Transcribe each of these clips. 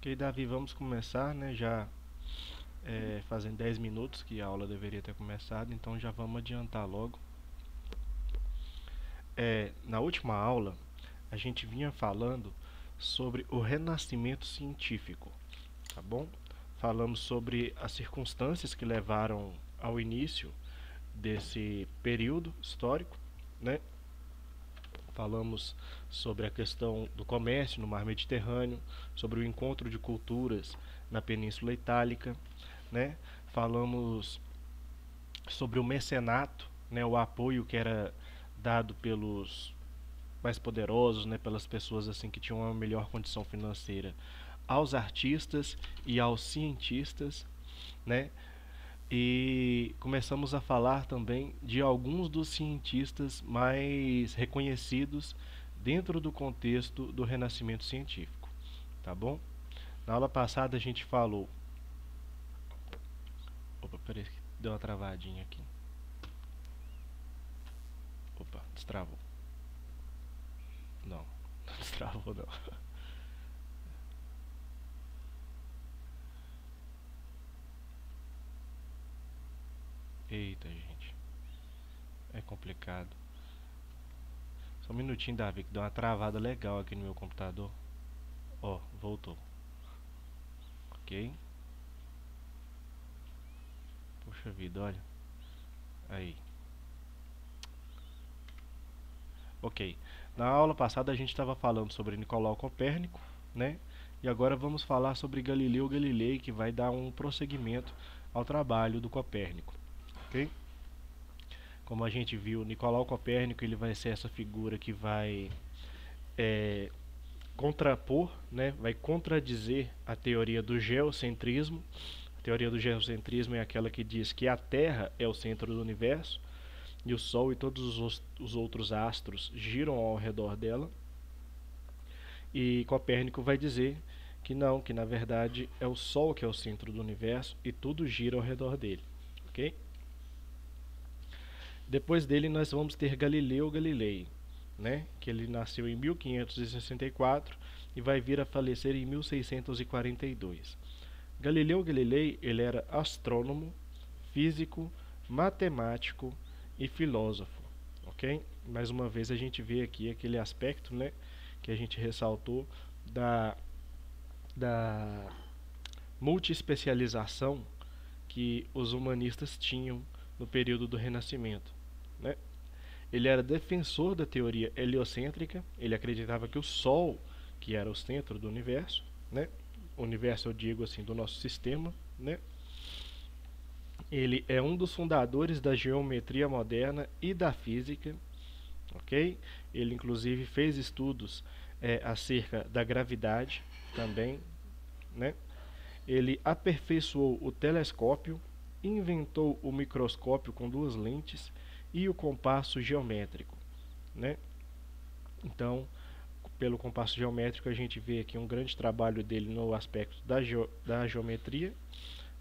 Ok, Davi, vamos começar, né? Já fazem 10 minutos que a aula deveria ter começado, então já vamos adiantar logo. Na última aula, a gente vinha falando sobre o renascimento científico, tá bom? Falamos sobre as circunstâncias que levaram ao início desse período histórico, né? Falamos sobre a questão do comércio no mar Mediterrâneo, sobre o encontro de culturas na Península Itálica, né? Falamos sobre o mecenato, né? O apoio que era dado pelos mais poderosos, né? Pelas pessoas assim que tinham uma melhor condição financeira aos artistas e aos cientistas, né? E começamos a falar também de alguns dos cientistas mais reconhecidos dentro do contexto do Renascimento científico, tá bom? Na aula passada a gente falou. Opa, peraí, deu uma travadinha aqui. Opa, destravou. Não, não destravou não. Eita, gente, é complicado. Só um minutinho, Davi, que deu uma travada legal aqui no meu computador. Ó, voltou. Ok. Puxa vida, olha. Aí. Ok. Na aula passada a gente estava falando sobre Nicolau Copérnico, né? E agora vamos falar sobre Galileu Galilei, que vai dar um prosseguimento ao trabalho do Copérnico, ok? Como a gente viu, Nicolau Copérnico ele vai ser essa figura que vai é, contrapor, né? Vai contradizer a teoria do geocentrismo. A teoria do geocentrismo é aquela que diz que a Terra é o centro do universo e o Sol e todos os outros astros giram ao redor dela. E Copérnico vai dizer que não, que na verdade é o Sol que é o centro do universo e tudo gira ao redor dele, ok? Depois dele nós vamos ter Galileu Galilei, né? Que ele nasceu em 1564 e vai vir a falecer em 1642. Galileu Galilei ele era astrônomo, físico, matemático e filósofo, ok? Mais uma vez a gente vê aqui aquele aspecto, né, que a gente ressaltou da da multiespecialização que os humanistas tinham no período do Renascimento, né? Ele era defensor da teoria heliocêntrica, ele acreditava que o Sol, que era o centro do universo, né? O universo eu digo assim do nosso sistema, né? Ele é um dos fundadores da geometria moderna e da física, ok? Ele inclusive fez estudos acerca da gravidade também, né? Ele aperfeiçoou o telescópio, inventou o microscópio com duas lentes e o compasso geométrico, né? Então, pelo compasso geométrico a gente vê aqui um grande trabalho dele no aspecto da geometria,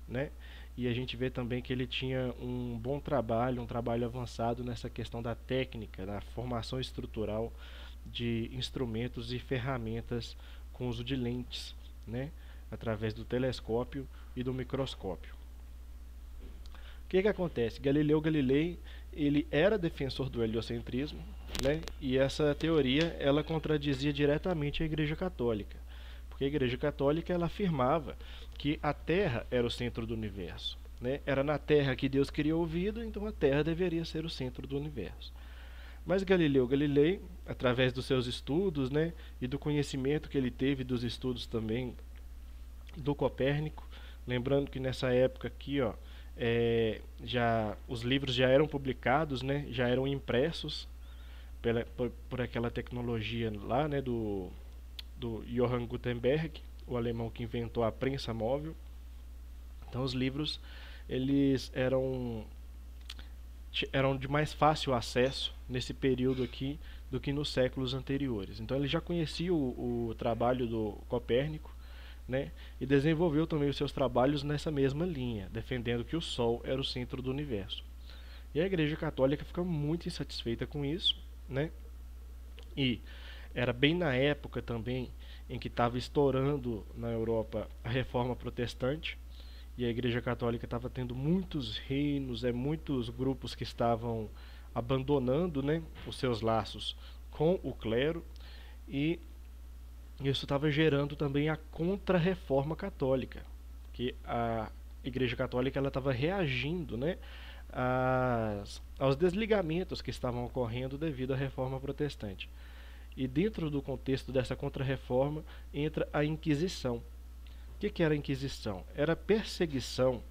né? E a gente vê também que ele tinha um bom trabalho, um trabalho avançado nessa questão da técnica, da formação estrutural de instrumentos e ferramentas com uso de lentes, né? Através do telescópio e do microscópio. O que acontece? Galileu Galilei ele era defensor do heliocentrismo, né? E essa teoria ela contradizia diretamente a Igreja Católica, porque a Igreja Católica ela afirmava que a Terra era o centro do universo, né? Era na Terra que Deus criou a vida, então a Terra deveria ser o centro do universo. Mas Galileu Galilei, através dos seus estudos, né, e do conhecimento que ele teve dos estudos também do Copérnico, lembrando que nessa época aqui, ó, já os livros já eram publicados, né, já eram impressos por aquela tecnologia lá, né, do Johann Gutenberg, o alemão que inventou a prensa móvel. Então os livros eles eram de mais fácil acesso nesse período aqui do que nos séculos anteriores. Então ele já conhecia o trabalho do Copérnico, né, e desenvolveu também os seus trabalhos nessa mesma linha, defendendo que o Sol era o centro do universo. E a Igreja Católica fica muito insatisfeita com isso, né, e Era bem na época também em que estava estourando na Europa a Reforma Protestante, e a Igreja Católica estava tendo muitos reinos, muitos grupos que estavam abandonando, né, os seus laços com o clero, e isso estava gerando também a contra-reforma católica, que a Igreja Católica ela estava reagindo, né, aos desligamentos que estavam ocorrendo devido à Reforma Protestante. E dentro do contexto dessa contra-reforma entra a Inquisição. O que era a Inquisição? Era a perseguição,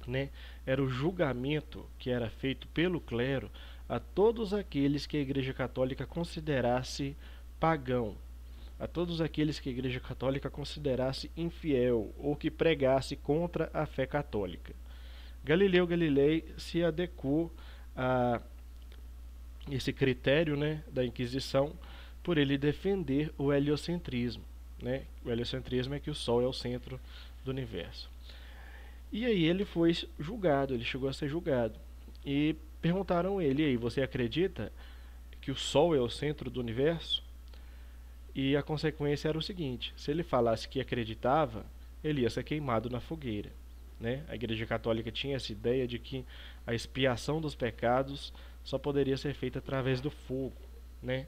né? Era o julgamento que era feito pelo clero a todos aqueles que a Igreja Católica considerasse pagão, a todos aqueles que a Igreja Católica considerasse infiel ou que pregasse contra a fé católica. Galileu Galilei se adequou a esse critério, né, da Inquisição por ele defender o heliocentrismo, né? O heliocentrismo é que o Sol é o centro do universo. E aí ele foi julgado, ele chegou a ser julgado. E perguntaram a ele, e aí, você acredita que o Sol é o centro do universo? E a consequência era o seguinte, se ele falasse que acreditava, ele ia ser queimado na fogueira, né? A Igreja Católica tinha essa ideia de que a expiação dos pecados só poderia ser feita através do fogo, né?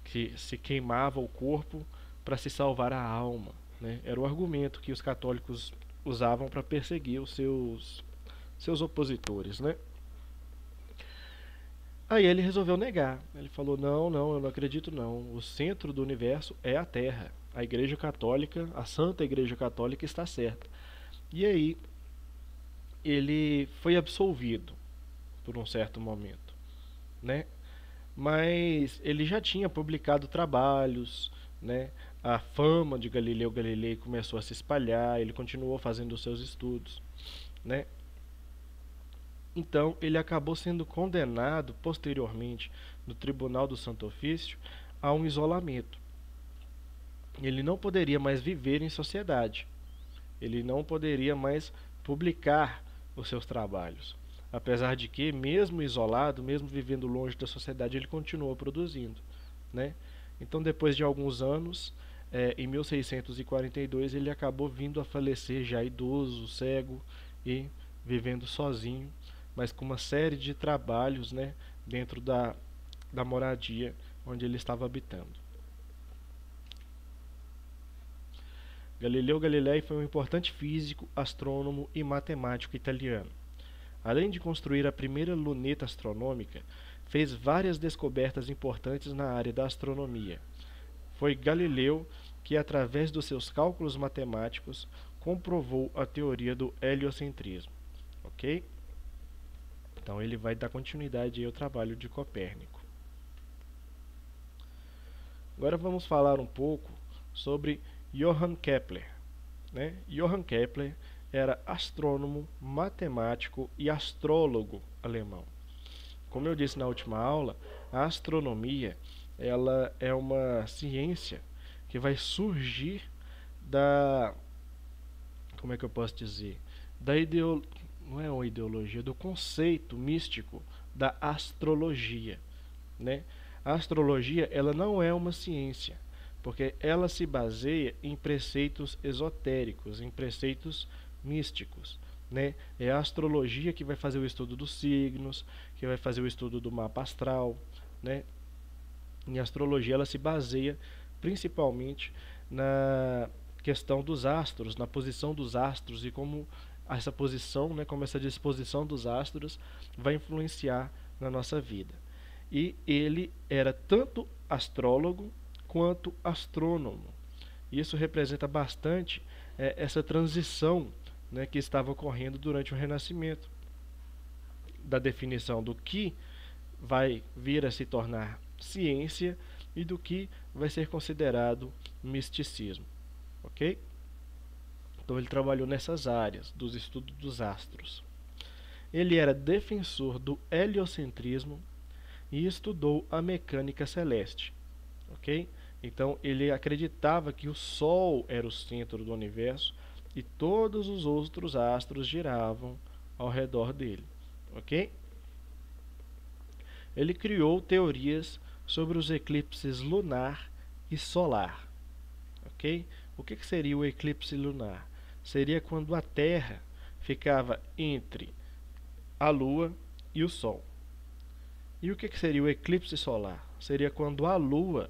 Que se queimava o corpo para se salvar a alma, né? Era o argumento que os católicos usavam para perseguir os seus opositores, né? Aí ele resolveu negar. Ele falou: não, eu não acredito não. O centro do universo é a Terra. A Igreja Católica, a Santa Igreja Católica está certa. E aí ele foi absolvido por um certo momento, né? Mas ele já tinha publicado trabalhos, né? A fama de Galileu Galilei começou a se espalhar, ele continuou fazendo os seus estudos, né? Então ele acabou sendo condenado posteriormente no Tribunal do Santo Ofício a um isolamento. Ele não poderia mais viver em sociedade, ele não poderia mais publicar os seus trabalhos. Apesar de que, mesmo isolado, mesmo vivendo longe da sociedade, ele continuou produzindo, né? Então, depois de alguns anos, em 1642, ele acabou vindo a falecer já idoso, cego e vivendo sozinho, mas com uma série de trabalhos, né, dentro da moradia onde ele estava habitando. Galileu Galilei foi um importante físico, astrônomo e matemático italiano. Além de construir a primeira luneta astronômica, fez várias descobertas importantes na área da astronomia. Foi Galileu que, através dos seus cálculos matemáticos, comprovou a teoria do heliocentrismo. Ok? Então ele vai dar continuidade ao trabalho de Copérnico. Agora vamos falar um pouco sobre Johann Kepler, né? Johann Kepler era astrônomo, matemático e astrólogo alemão. Como eu disse na última aula, a astronomia ela é uma ciência que vai surgir como é que eu posso dizer, não é uma ideologia, do conceito místico da astrologia, né? A astrologia ela não é uma ciência, porque ela se baseia em preceitos esotéricos, em preceitos místicos, né? É a astrologia que vai fazer o estudo dos signos, que vai fazer o estudo do mapa astral, né? E a astrologia ela se baseia principalmente na questão dos astros, na posição dos astros e como essa posição, né, como essa disposição dos astros vai influenciar na nossa vida. E ele era tanto astrólogo quanto astrônomo. Isso representa bastante essa transição, né, que estava ocorrendo durante o Renascimento, da definição do que vai vir a se tornar ciência e do que vai ser considerado misticismo, ok? Então ele trabalhou nessas áreas dos estudos dos astros. Ele era defensor do heliocentrismo e estudou a mecânica celeste, ok? Então ele acreditava que o Sol era o centro do universo e todos os outros astros giravam ao redor dele, ok? Ele criou teorias sobre os eclipses lunar e solar. Ok? O que seria o eclipse lunar? Seria quando a Terra ficava entre a Lua e o Sol. E o que seria o eclipse solar? Seria quando a Lua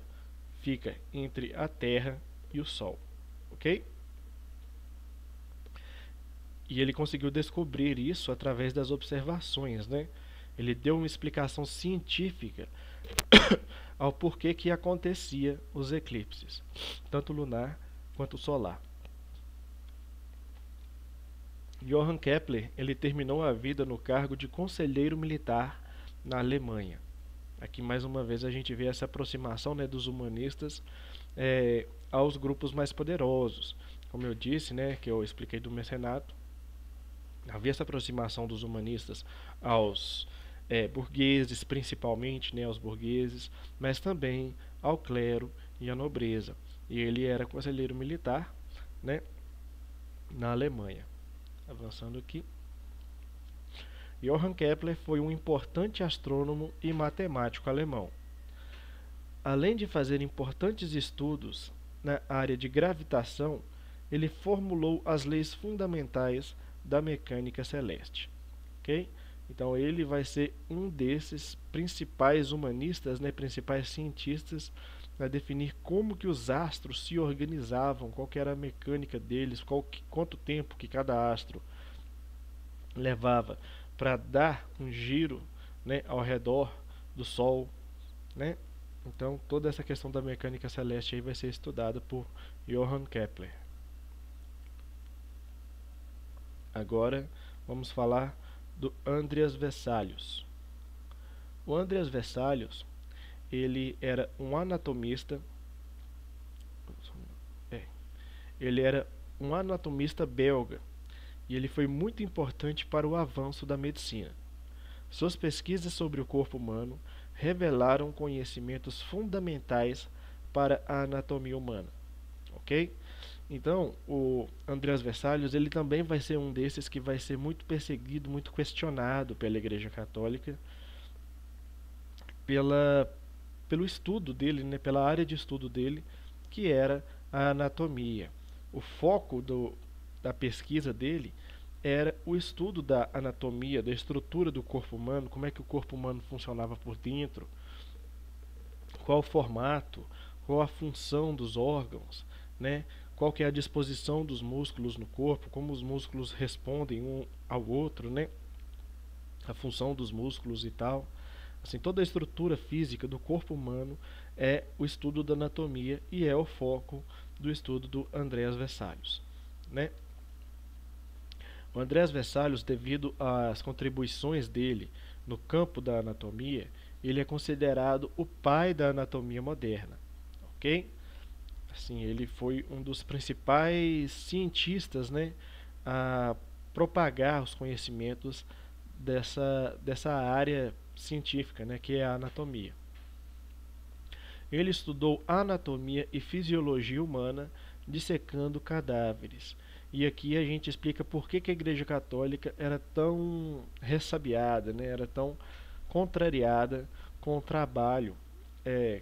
fica entre a Terra e o Sol. Ok? E ele conseguiu descobrir isso através das observações, né? Ele deu uma explicação científica ao porquê que acontecia os eclipses, tanto lunar quanto solar. Johann Kepler, ele terminou a vida no cargo de conselheiro militar na Alemanha. Aqui mais uma vez a gente vê essa aproximação, né, dos humanistas aos grupos mais poderosos. Como eu disse, né, que eu expliquei do mecenato, havia essa aproximação dos humanistas aos burgueses, principalmente, né, aos burgueses, mas também ao clero e à nobreza. E ele era conselheiro militar, né, na Alemanha. Avançando aqui. Johann Kepler foi um importante astrônomo e matemático alemão. Além de fazer importantes estudos na área de gravitação, ele formulou as leis fundamentais da mecânica celeste. Ok? Então ele vai ser um desses principais humanistas, né, principais cientistas, a definir como que os astros se organizavam, qual que era a mecânica deles, quanto tempo que cada astro levava para dar um giro, né, ao redor do Sol, né? Então toda essa questão da mecânica celeste aí vai ser estudada por Johann Kepler. Agora vamos falar do Andreas Vesalius. O Andreas Vesalius, ele era um anatomista. Ele era um anatomista belga e ele foi muito importante para o avanço da medicina. Suas pesquisas sobre o corpo humano revelaram conhecimentos fundamentais para a anatomia humana. Ok? Então, o Andreas Vesalius, ele também vai ser um desses que vai ser muito perseguido, muito questionado pela Igreja Católica, pelo estudo dele, né, pela área de estudo dele, que era a anatomia. O foco da pesquisa dele era o estudo da anatomia, da estrutura do corpo humano, como é que o corpo humano funcionava por dentro, qual o formato, qual a função dos órgãos, né? Qual que é a disposição dos músculos no corpo, como os músculos respondem um ao outro, né? A função dos músculos e tal. Assim, toda a estrutura física do corpo humano é o estudo da anatomia e é o foco do estudo do Andreas Vesalius, né? O Andreas Vesalius, devido às contribuições dele no campo da anatomia, ele é considerado o pai da anatomia moderna, ok? Assim, ele foi um dos principais cientistas, né, a propagar os conhecimentos dessa área científica, né, que é a anatomia. Ele estudou anatomia e fisiologia humana, dissecando cadáveres. E aqui a gente explica por que a Igreja Católica era tão ressabiada, né, era tão contrariada com o trabalho,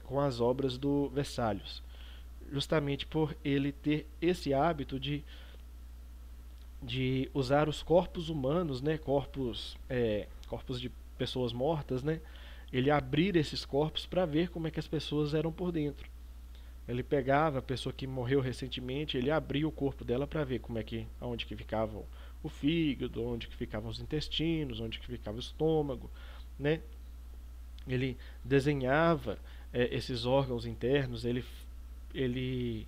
com as obras do Vesalius. Justamente por ele ter esse hábito de usar os corpos humanos, né, corpos de pessoas mortas, né, ele abrir esses corpos para ver como é que as pessoas eram por dentro. Ele pegava a pessoa que morreu recentemente, ele abria o corpo dela para ver como é que, onde que ficava o fígado, onde que ficavam os intestinos, onde que ficava o estômago, né? Ele desenhava esses órgãos internos, ele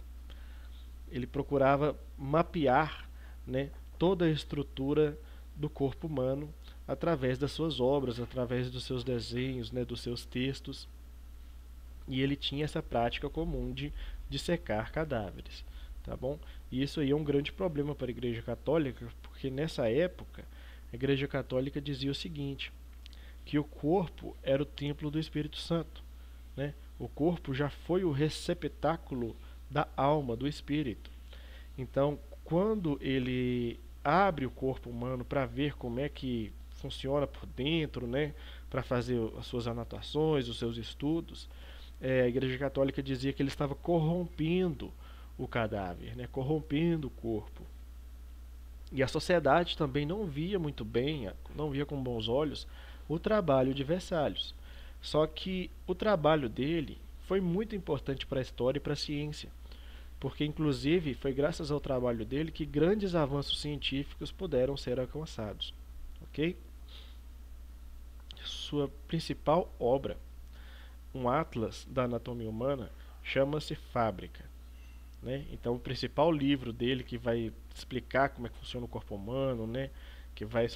procurava mapear, né, toda a estrutura do corpo humano através das suas obras, através dos seus desenhos, né, dos seus textos. E ele tinha essa prática comum de dissecar cadáveres, tá bom? E isso aí é um grande problema para a Igreja Católica, porque nessa época a Igreja Católica dizia o seguinte, que o corpo era o templo do Espírito Santo, né? O corpo já foi o receptáculo da alma, do espírito. Então, quando ele abre o corpo humano para ver como é que funciona por dentro, né, para fazer as suas anotações, os seus estudos, a Igreja Católica dizia que ele estava corrompendo o cadáver, né, corrompendo o corpo. E a sociedade também não via muito bem, não via com bons olhos o trabalho de Vesalius. Só que o trabalho dele foi muito importante para a história e para a ciência, porque inclusive foi graças ao trabalho dele que grandes avanços científicos puderam ser alcançados. Ok? Sua principal obra, um atlas da anatomia humana, chama-se Fábrica. Né? Então, o principal livro dele, que vai explicar como é que funciona o corpo humano, né? Que vai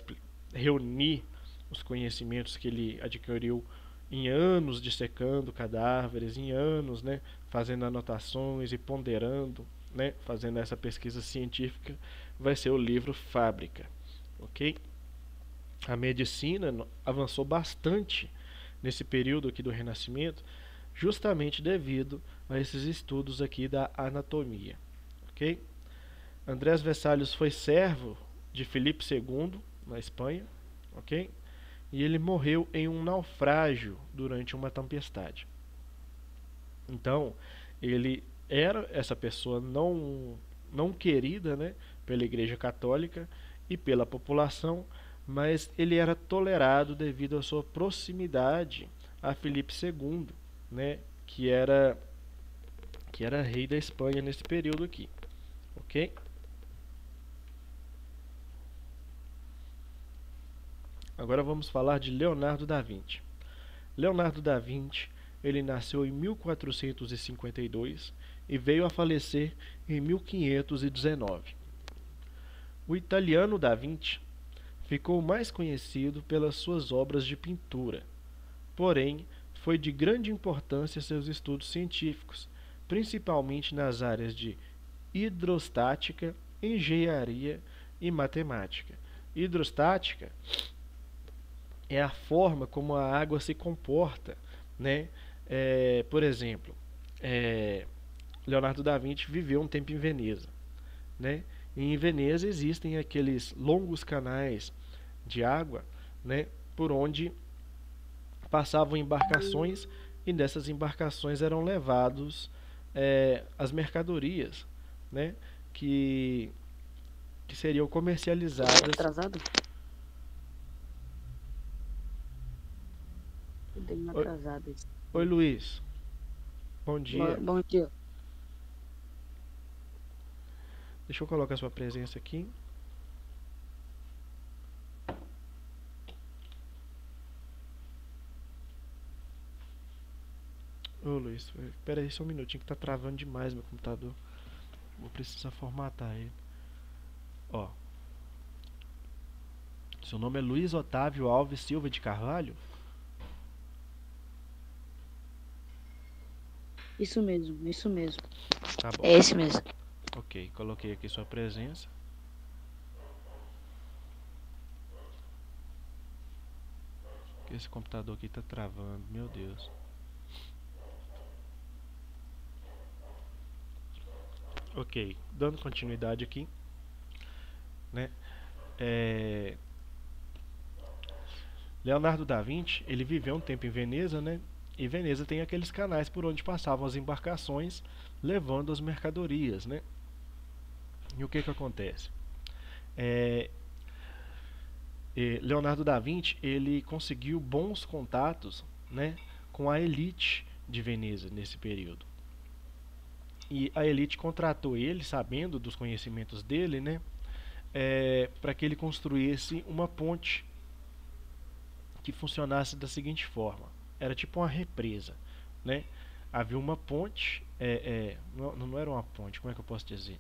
reunir os conhecimentos que ele adquiriu em anos dissecando cadáveres, em anos, né, fazendo anotações e ponderando, né, fazendo essa pesquisa científica, vai ser o livro Fábrica. Ok? A medicina avançou bastante nesse período aqui do Renascimento, justamente devido a esses estudos aqui da anatomia. Ok? Andrés Vesalius foi servo de Filipe II na Espanha, ok? E ele morreu em um naufrágio durante uma tempestade. Então, ele era essa pessoa não querida, né, pela Igreja Católica e pela população, mas ele era tolerado devido à sua proximidade a Filipe II, né, que era rei da Espanha nesse período aqui. Ok? Agora vamos falar de Leonardo da Vinci. Leonardo da Vinci, ele nasceu em 1452 e veio a falecer em 1519. O italiano da Vinci ficou mais conhecido pelas suas obras de pintura, porém foi de grande importância seus estudos científicos, principalmente nas áreas de hidrostática, engenharia e matemática. Hidrostática é a forma como a água se comporta, né? Por exemplo, Leonardo da Vinci viveu um tempo em Veneza, né? E em Veneza existem aqueles longos canais de água, né? Por onde passavam embarcações e dessas embarcações eram levados as mercadorias, né? Que seriam comercializadas. Atrasado? Dei uma atrasada. Oi, Luiz. Bom dia. Bom dia. Deixa eu colocar sua presença aqui. Ô, Luiz, espera aí só um minutinho que tá travando demais meu computador. Vou precisar formatar ele. Ó. Seu nome é Luiz Otávio Alves Silva de Carvalho? Isso mesmo, isso mesmo. Tá bom. É esse mesmo. Ok, coloquei aqui sua presença. Esse computador aqui tá travando, meu Deus. Ok, dando continuidade aqui, né? Leonardo da Vinci, ele viveu um tempo em Veneza, né? E Veneza tem aqueles canais por onde passavam as embarcações levando as mercadorias, né? E o que acontece? Leonardo da Vinci, ele conseguiu bons contatos, né, com a elite de Veneza nesse período. E a elite contratou ele, sabendo dos conhecimentos dele, né, para que ele construísse uma ponte que funcionasse da seguinte forma: era tipo uma represa, né? Havia uma ponte, não era uma ponte, como é que eu posso dizer?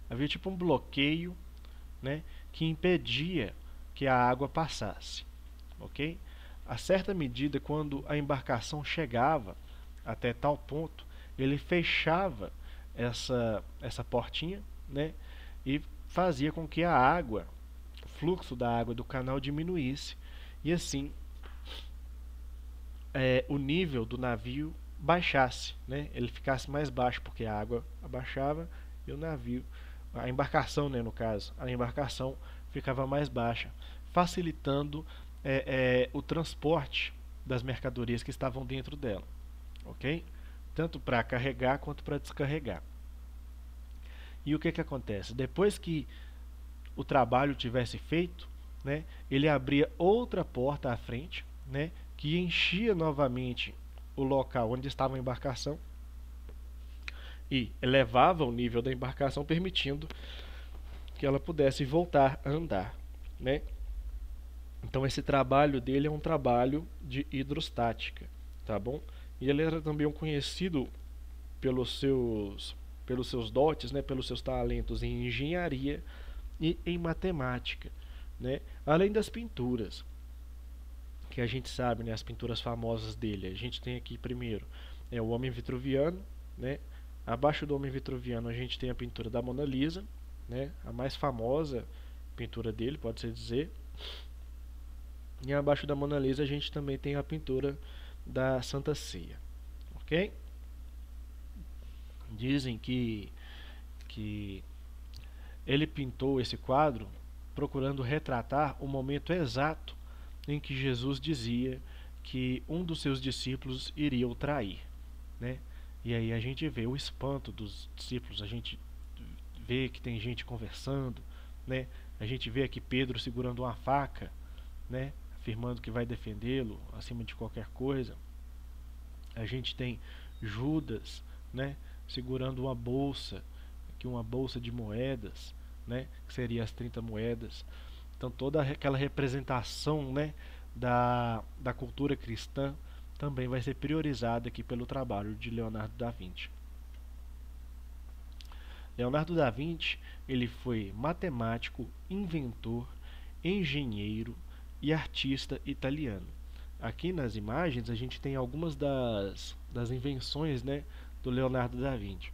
Havia tipo um bloqueio, né, que impedia que a água passasse, ok? A certa medida, quando a embarcação chegava até tal ponto, ele fechava essa portinha, né, e fazia com que a água, o fluxo da água do canal diminuísse, e assim o nível do navio baixasse, né? Ele ficasse mais baixo, porque a água abaixava e o navio, a embarcação, né, no caso, a embarcação ficava mais baixa, facilitando o transporte das mercadorias que estavam dentro dela, ok? Tanto para carregar quanto para descarregar. E o que acontece? Depois que o trabalho tivesse feito, né, ele abria outra porta à frente, né, que enchia novamente o local onde estava a embarcação e elevava o nível da embarcação, permitindo que ela pudesse voltar a andar, né? Então esse trabalho dele é um trabalho de hidrostática, tá bom? E ele era também um conhecido pelos seus dotes, né, pelos seus talentos em engenharia e em matemática, né? Além das pinturas, que a gente sabe, né, as pinturas famosas dele. A gente tem aqui primeiro o Homem Vitruviano, né? Abaixo do Homem Vitruviano a gente tem a pintura da Mona Lisa, né? A mais famosa pintura dele, pode-se dizer. E abaixo da Mona Lisa a gente também tem a pintura da Santa Ceia, ok? Dizem que ele pintou esse quadro procurando retratar o momento exato em que Jesus dizia que um dos seus discípulos iria o trair, né? E aí a gente vê o espanto dos discípulos, a gente vê que tem gente conversando, né? A gente vê aqui Pedro segurando uma faca, né? Afirmando que vai defendê-lo acima de qualquer coisa. A gente tem Judas, né? Segurando uma bolsa, aqui uma bolsa de moedas, né? Que seria as 30 moedas. Então toda aquela representação, né, da cultura cristã também vai ser priorizada aqui pelo trabalho de Leonardo da Vinci. Leonardo da Vinci, ele foi matemático, inventor, engenheiro e artista italiano. Aqui nas imagens a gente tem algumas das invenções, né, do Leonardo da Vinci.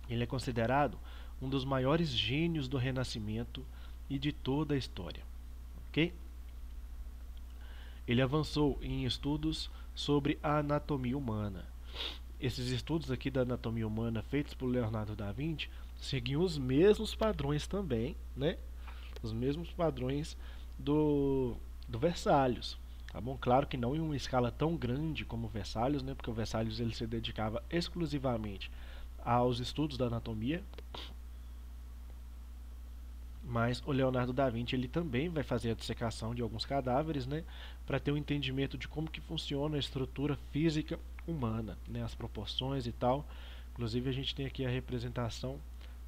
Ele é considerado um dos maiores gênios do Renascimento e de toda a história. Ok? Ele avançou em estudos sobre a anatomia humana. Esses estudos aqui da anatomia humana feitos por Leonardo da Vinci seguiam os mesmos padrões também, né? Os mesmos padrões do Versalhes. Tá bom? Claro que não em uma escala tão grande como o Versalhes, né? Porque o Versalhes ele se dedicava exclusivamente aos estudos da anatomia, mas o Leonardo da Vinci ele também vai fazer a dissecação de alguns cadáveres, né, para ter um entendimento de como que funciona a estrutura física humana, né, as proporções e tal. Inclusive a gente tem aqui a representação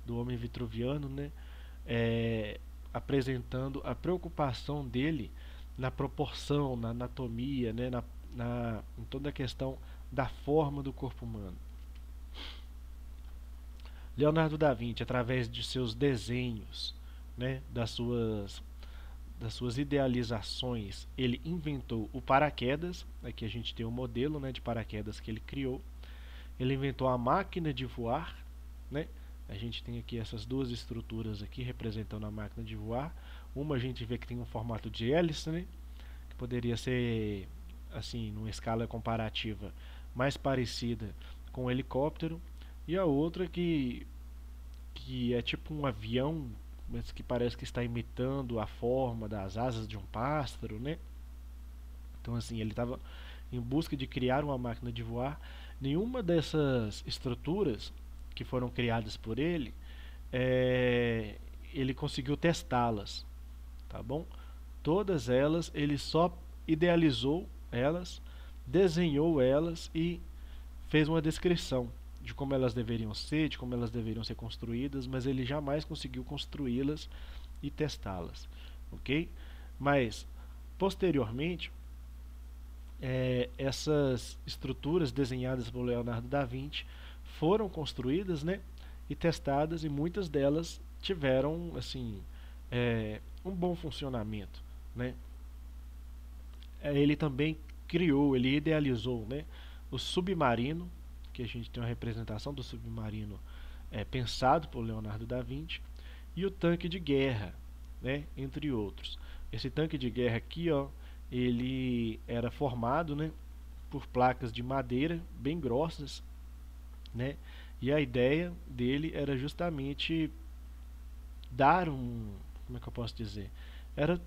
do homem vitruviano, né, apresentando a preocupação dele na proporção, na anatomia, né, em toda a questão da forma do corpo humano. Leonardo da Vinci, através de seus desenhos, né, das suas idealizações, ele inventou o paraquedas. Aqui a gente tem o modelo, né, de paraquedas que ele criou. Ele inventou a máquina de voar, né? A gente tem aqui essas duas estruturas aqui representando a máquina de voar. Uma a gente vê que tem um formato de hélice, né, que poderia ser, assim, numa escala comparativa, mais parecida com um helicóptero. E a outra que é tipo um avião, mas que parece que está imitando a forma das asas de um pássaro, né? Então assim, ele estava em busca de criar uma máquina de voar. Nenhuma dessas estruturas que foram criadas por ele, ele conseguiu testá-las, tá bom? Todas elas ele só idealizou elas, desenhou elas e fez uma descrição de como elas deveriam ser, de como elas deveriam ser construídas, mas ele jamais conseguiu construí-las e testá-las, ok? Mas posteriormente, essas estruturas desenhadas por Leonardo da Vinci foram construídas, né, e testadas, e muitas delas tiveram, assim, um bom funcionamento, né? Ele também criou, ele idealizou, né, o submarino, que a gente tem uma representação do submarino pensado por Leonardo da Vinci, e o tanque de guerra, né, entre outros. Esse tanque de guerra aqui, ó, ele era formado, né, por placas de madeira bem grossas, né, e a ideia dele era justamente dar como é que eu posso dizer? Era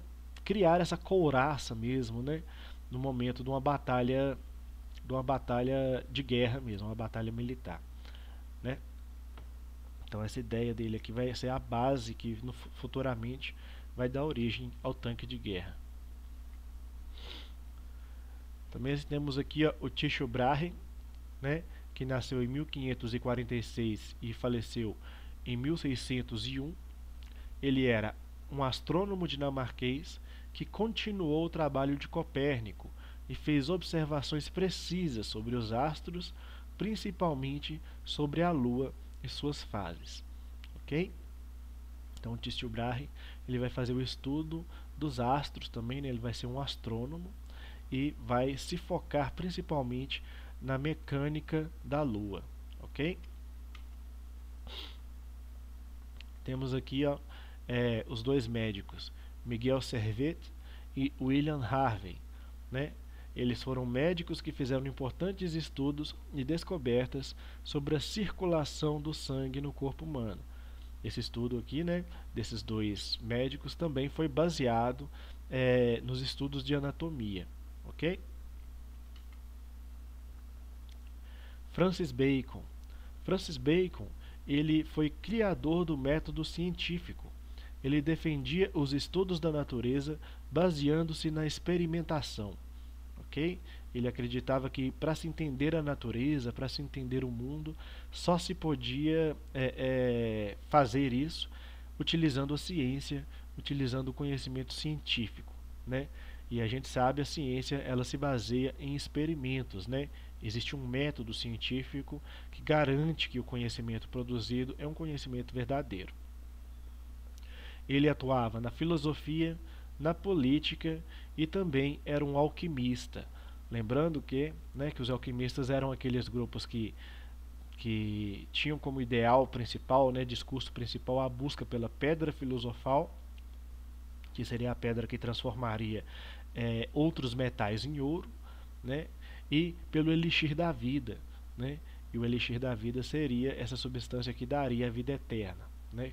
criar essa couraça mesmo, né, no momento de uma batalha de guerra mesmo, uma batalha militar, né? Então essa ideia dele aqui vai ser a base que futuramente vai dar origem ao tanque de guerra. Também temos aqui ó, o Tycho Brahe, né, que nasceu em 1546 e faleceu em 1601. Ele era um astrônomo dinamarquês que continuou o trabalho de Copérnico e fez observações precisas sobre os astros, principalmente sobre a Lua e suas fases. Ok? Então o Tycho Brahe ele vai fazer o estudo dos astros também, né? Ele vai ser um astrônomo e vai se focar principalmente na mecânica da Lua. Ok? Temos aqui ó, os dois médicos, Miguel Servet e William Harvey, né? Eles foram médicos que fizeram importantes estudos e descobertas sobre a circulação do sangue no corpo humano. Esse estudo aqui, né, desses dois médicos também foi baseado nos estudos de anatomia, ok? Francis Bacon. Francis Bacon, ele foi criador do método científico. Ele defendia os estudos da natureza baseando-se na experimentação. Okay? Ele acreditava que para se entender a natureza, para se entender o mundo, só se podia fazer isso utilizando a ciência, utilizando o conhecimento científico, né? E a gente sabe a ciência ela se baseia em experimentos, né? Existe um método científico que garante que o conhecimento produzido é um conhecimento verdadeiro. Ele atuava na filosofia, na política e também era um alquimista. Lembrando que os alquimistas eram aqueles grupos que tinham como ideal principal, né, discurso principal, a busca pela pedra filosofal, que seria a pedra que transformaria outros metais em ouro, né, e pelo elixir da vida, né, e o elixir da vida seria essa substância que daria a vida eterna, né.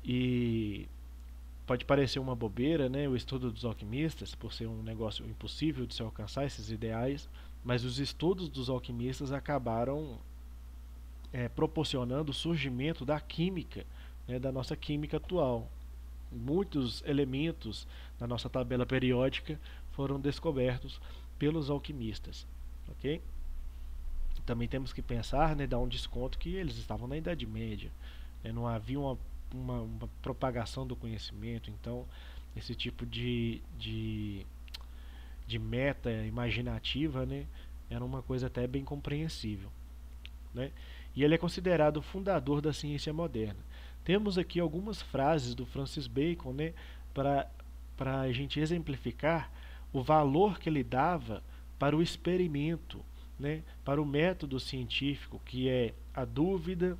E pode parecer uma bobeira, né, o estudo dos alquimistas, por ser um negócio impossível de se alcançar esses ideais, mas os estudos dos alquimistas acabaram proporcionando o surgimento da química, né, da nossa química atual. Muitos elementos da nossa tabela periódica foram descobertos pelos alquimistas. Ok? Também temos que pensar, né, dar um desconto que eles estavam na Idade Média, né, não havia uma propagação do conhecimento, então esse tipo de meta imaginativa, né, era uma coisa até bem compreensível, né? E ele é considerado o fundador da ciência moderna. Temos aqui algumas frases do Francis Bacon, né, para a gente exemplificar o valor que ele dava para o experimento, né, para o método científico, que é a dúvida,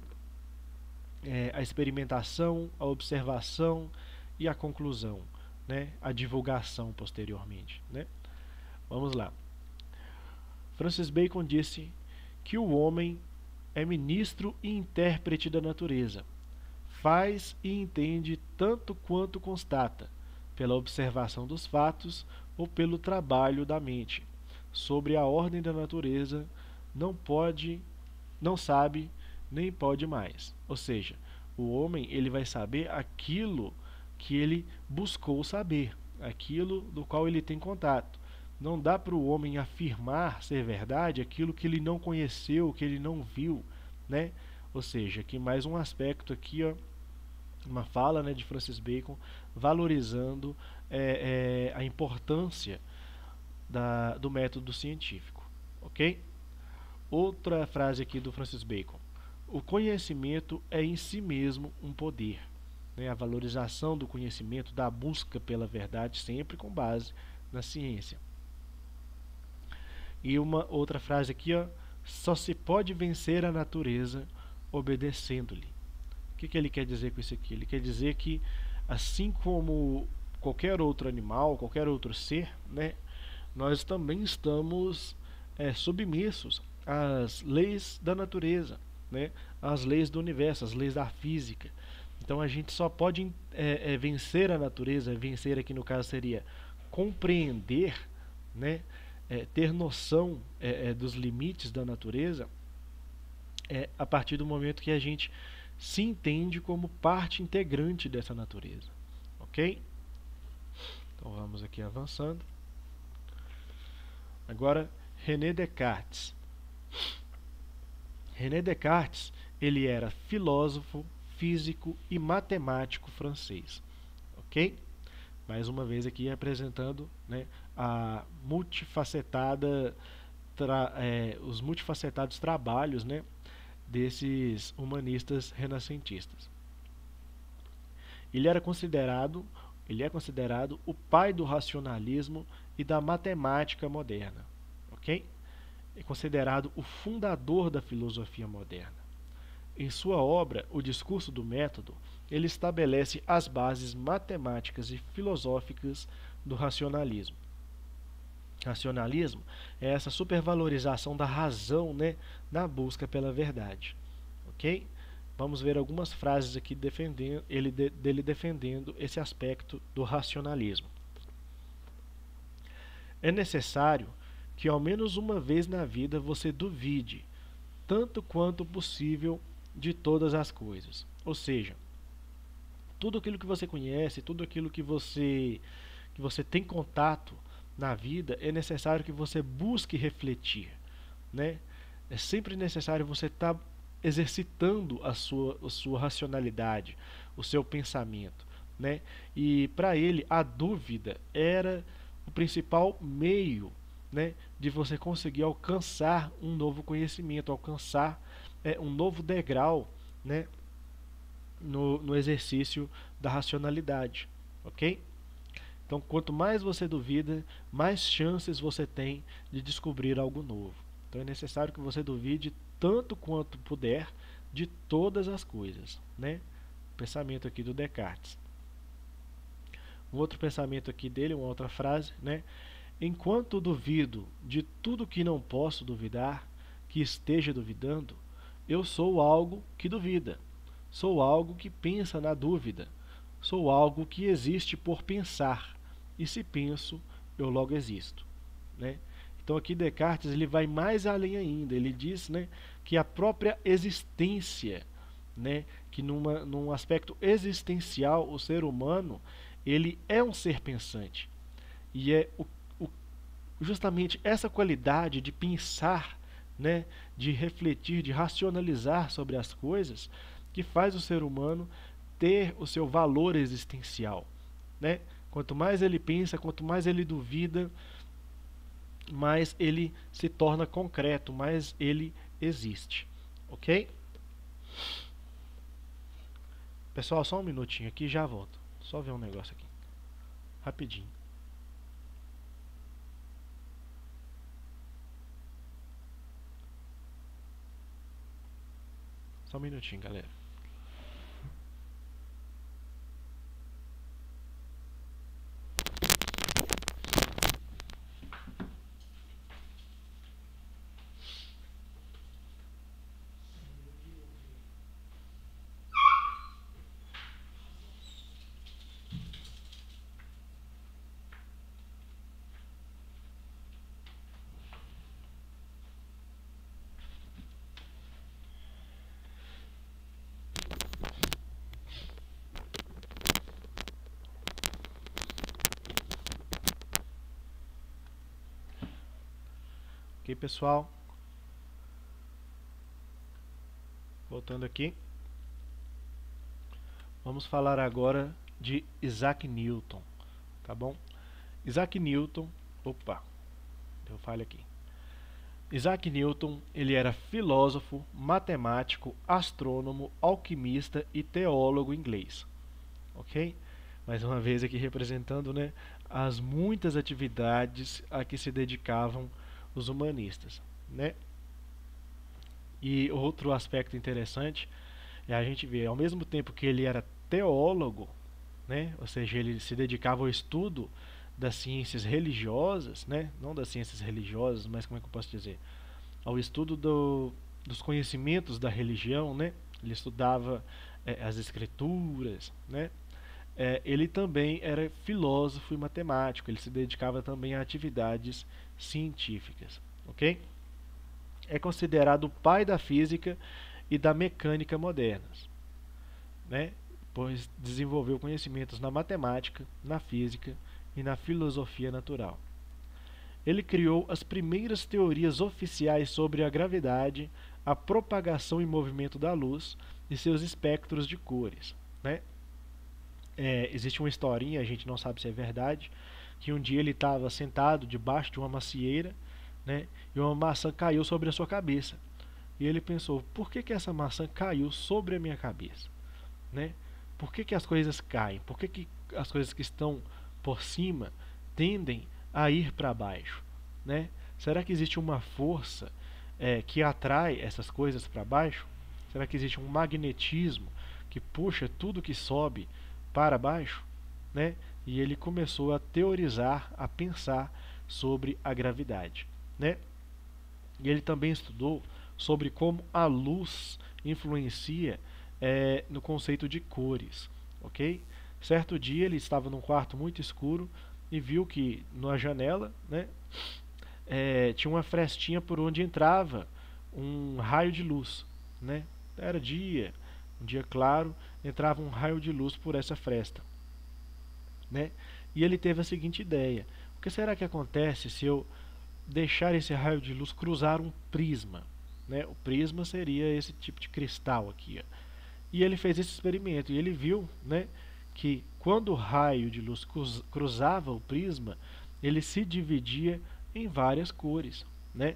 a experimentação, a observação e a conclusão, né? A divulgação posteriormente, né? Vamos lá. Francis Bacon disse que o homem é ministro e intérprete da natureza. Faz e entende tanto quanto constata, pela observação dos fatos ou pelo trabalho da mente. Sobre a ordem da natureza, não sabe, nem pode mais. Ou seja, o homem ele vai saber aquilo que ele buscou saber, aquilo do qual ele tem contato. Não dá para o homem afirmar ser verdade aquilo que ele não conheceu, que ele não viu, né? Ou seja, aqui mais um aspecto aqui, ó, uma fala, né, de Francis Bacon valorizando a importância do método científico, ok? Outra frase aqui do Francis Bacon: o conhecimento é em si mesmo um poder, né? A valorização do conhecimento, da busca pela verdade, sempre com base na ciência. E uma outra frase aqui, ó, só se pode vencer a natureza obedecendo-lhe. O que ele quer dizer com isso aqui? Ele quer dizer que, assim como qualquer outro animal, qualquer outro ser, né, nós também estamos submissos às leis da natureza, né, às leis do universo, às leis da física. Então a gente só pode vencer a natureza, vencer aqui no caso seria compreender, né, ter noção dos limites da natureza, a partir do momento que a gente se entende como parte integrante dessa natureza, ok? Então vamos aqui avançando. Agora, René Descartes. René Descartes, ele era filósofo, físico e matemático francês, ok? Mais uma vez aqui apresentando, né, a multifacetada, os multifacetados trabalhos, né, desses humanistas renascentistas. Ele é considerado o pai do racionalismo e da matemática moderna, ok? É considerado o fundador da filosofia moderna. Em sua obra, O Discurso do Método, ele estabelece as bases matemáticas e filosóficas do racionalismo. Racionalismo é essa supervalorização da razão, né, na busca pela verdade. Ok? Vamos ver algumas frases aqui dele defendendo esse aspecto do racionalismo. É necessário que ao menos uma vez na vida você duvide, tanto quanto possível, de todas as coisas. Ou seja, tudo aquilo que você conhece, tudo aquilo que você tem contato na vida, é necessário que você busque refletir, né? É sempre necessário você estar exercitando a sua racionalidade, o seu pensamento, né? E para ele a dúvida era o principal meio, né, de você conseguir alcançar um novo conhecimento, alcançar um novo degrau, né, no exercício da racionalidade, ok? Então, quanto mais você duvida, mais chances você tem de descobrir algo novo. Então, é necessário que você duvide tanto quanto puder de todas as coisas, né? O pensamento aqui do Descartes. Um outro pensamento aqui dele, uma outra frase, né? Enquanto duvido de tudo que não posso duvidar, que esteja duvidando, eu sou algo que duvida. Sou algo que pensa na dúvida. Sou algo que existe por pensar. E se penso, eu logo existo, né? Então aqui Descartes ele vai mais além ainda. Ele diz, né, que a própria existência, né, que num aspecto existencial o ser humano ele é um ser pensante. E é justamente essa qualidade de pensar, né, de refletir, de racionalizar sobre as coisas, que faz o ser humano ter o seu valor existencial, né? Quanto mais ele pensa, quanto mais ele duvida, mais ele se torna concreto, mais ele existe, ok? Pessoal, só um minutinho aqui, já volto. Só ver um negócio aqui, rapidinho. Só um minutinho, galera. Ok, pessoal? Voltando aqui. Vamos falar agora de Isaac Newton, tá bom? Isaac Newton, deu falha aqui. Isaac Newton, ele era filósofo, matemático, astrônomo, alquimista e teólogo inglês, ok? Mais uma vez aqui representando, né, as muitas atividades a que se dedicavam os humanistas, né? E outro aspecto interessante é a gente ver, ao mesmo tempo que ele era teólogo, né, ou seja, ele se dedicava ao estudo das ciências religiosas, né, não das ciências religiosas, mas como é que eu posso dizer? Ao estudo dos conhecimentos da religião, né? Ele estudava as escrituras, né? Ele também era filósofo e matemático, ele se dedicava também a atividades científicas, ok? É considerado o pai da física e da mecânica modernas, né? Pois desenvolveu conhecimentos na matemática, na física e na filosofia natural. Ele criou as primeiras teorias oficiais sobre a gravidade, a propagação e movimento da luz e seus espectros de cores, né? Existe uma historinha, a gente não sabe se é verdade, que um dia ele estava sentado debaixo de uma macieira, né, e uma maçã caiu sobre a sua cabeça. E ele pensou, por que essa maçã caiu sobre a minha cabeça? Né? Por que as coisas caem? Por que as coisas que estão por cima tendem a ir para baixo? Né? Será que existe uma força que atrai essas coisas para baixo? Será que existe um magnetismo que puxa tudo que sobe para baixo? Né? E ele começou a teorizar, a pensar sobre a gravidade. Né? E ele também estudou sobre como a luz influencia no conceito de cores, ok? Certo dia ele estava num quarto muito escuro e viu que na janela, né, tinha uma frestinha por onde entrava um raio de luz, né? Era dia, um dia claro, entrava um raio de luz por essa fresta, né? E ele teve a seguinte ideia: o que será que acontece se eu deixar esse raio de luz cruzar um prisma? Né? O prisma seria esse tipo de cristal aqui, ó. E ele fez esse experimento e ele viu, né, que quando o raio de luz cruzava o prisma, ele se dividia em várias cores, né?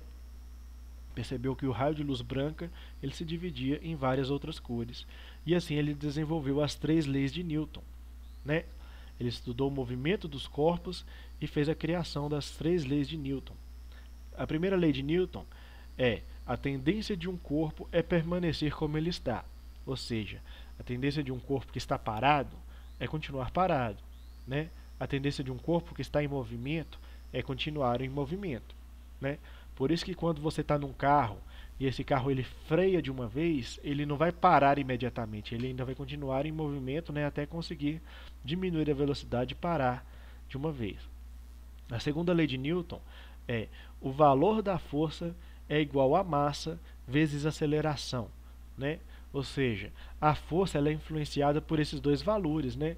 Percebeu que o raio de luz branca ele se dividia em várias outras cores. E assim ele desenvolveu as 3 leis de Newton, né? Ele estudou o movimento dos corpos e fez a criação das 3 leis de Newton. A primeira lei de Newton é: a tendência de um corpo é permanecer como ele está. Ou seja, a tendência de um corpo que está parado é continuar parado, né? A tendência de um corpo que está em movimento é continuar em movimento, né? Por isso que quando você está num carro e esse carro ele freia de uma vez, ele não vai parar imediatamente, ele ainda vai continuar em movimento, né, até conseguir diminuir a velocidade e parar de uma vez. A segunda lei de Newton é: o valor da força é igual a massa vezes aceleração, né? Ou seja, a força ela é influenciada por esses dois valores, né?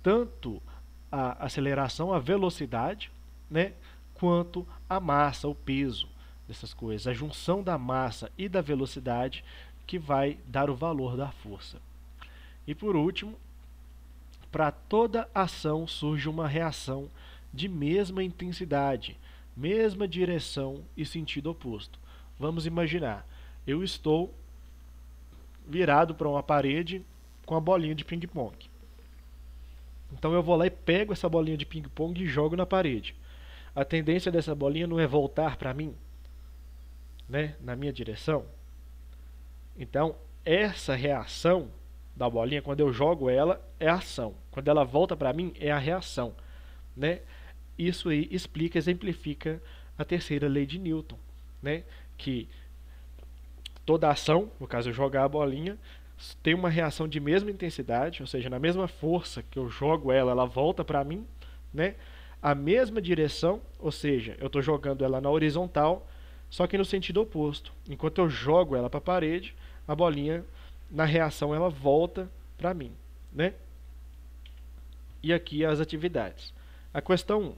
Tanto a aceleração, a velocidade, né, quanto a massa, o peso dessas coisas. A junção da massa e da velocidade que vai dar o valor da força. E por último, para toda ação surge uma reação de mesma intensidade, mesma direção e sentido oposto. Vamos imaginar, eu estou virado para uma parede com a bolinha de ping-pong. Então eu vou lá e pego essa bolinha de ping-pong e jogo na parede. A tendência dessa bolinha não é voltar para mim, né, na minha direção? Então, essa reação da bolinha, quando eu jogo ela, é a ação. Quando ela volta para mim, é a reação, né? Isso aí explica, exemplifica a terceira lei de Newton, né? Que toda ação, no caso eu jogar a bolinha, tem uma reação de mesma intensidade, ou seja, na mesma força que eu jogo ela, ela volta para mim, né? A mesma direção, ou seja, eu estou jogando ela na horizontal, só que no sentido oposto. Enquanto eu jogo ela para a parede, a bolinha, na reação, ela volta para mim, né? E aqui as atividades. A questão 1.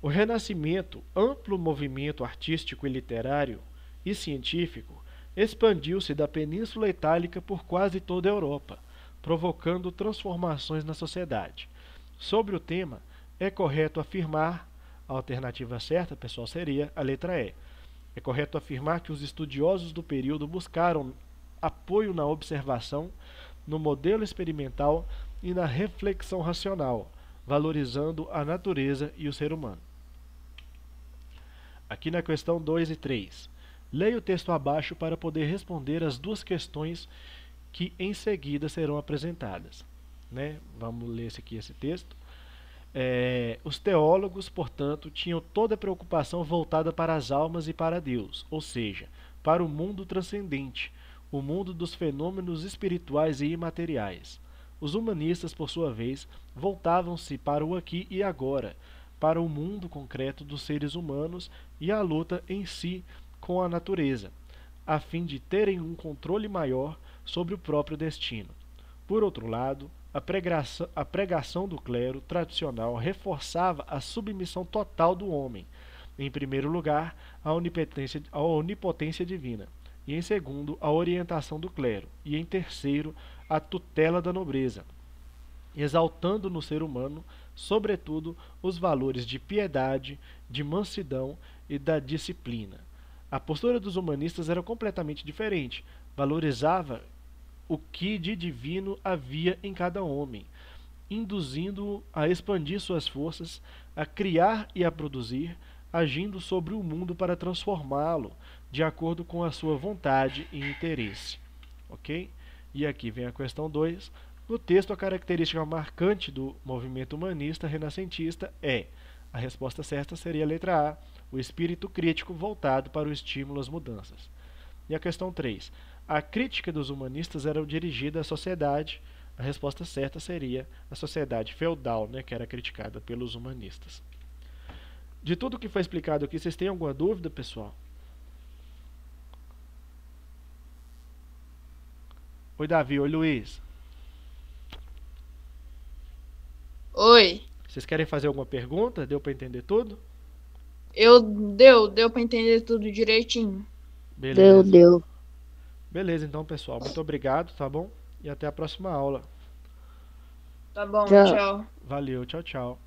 O Renascimento, amplo movimento artístico e literário e científico, expandiu-se da Península Itálica por quase toda a Europa, provocando transformações na sociedade. Sobre o tema, é correto afirmar, a alternativa certa, pessoal, seria a letra E. É correto afirmar que os estudiosos do período buscaram apoio na observação, no modelo experimental e na reflexão racional, valorizando a natureza e o ser humano. Aqui na questão 2 e 3. Leia o texto abaixo para poder responder as duas questões que em seguida serão apresentadas. Né? Vamos ler esse texto. Os teólogos, portanto, tinham toda a preocupação voltada para as almas e para Deus, ou seja, para o mundo transcendente, o mundo dos fenômenos espirituais e imateriais. Os humanistas, por sua vez, voltavam-se para o aqui e agora, para o mundo concreto dos seres humanos e a luta em si com a natureza, a fim de terem um controle maior sobre o próprio destino. Por outro lado, a pregação do clero tradicional reforçava a submissão total do homem, em primeiro lugar, à onipotência divina, e em segundo, a orientação do clero, e em terceiro, a tutela da nobreza, exaltando no ser humano, sobretudo, os valores de piedade, de mansidão e da disciplina. A postura dos humanistas era completamente diferente, valorizava o que de divino havia em cada homem, induzindo-o a expandir suas forças, a criar e a produzir, agindo sobre o mundo para transformá-lo, de acordo com a sua vontade e interesse. Ok? E aqui vem a questão 2. No texto, a característica marcante do movimento humanista renascentista é, a resposta certa seria a letra A, o espírito crítico voltado para o estímulo às mudanças. E a questão 3. A crítica dos humanistas era dirigida à sociedade. A resposta certa seria a sociedade feudal, né, que era criticada pelos humanistas. De tudo que foi explicado aqui, vocês têm alguma dúvida, pessoal? Oi, Davi. Oi, Luiz. Oi. Vocês querem fazer alguma pergunta? Deu para entender tudo? Deu para entender tudo direitinho. Beleza. Deu. Beleza, então, pessoal. Muito obrigado, tá bom? E até a próxima aula. Tá bom, Tchau. tchau. Valeu, tchau, tchau.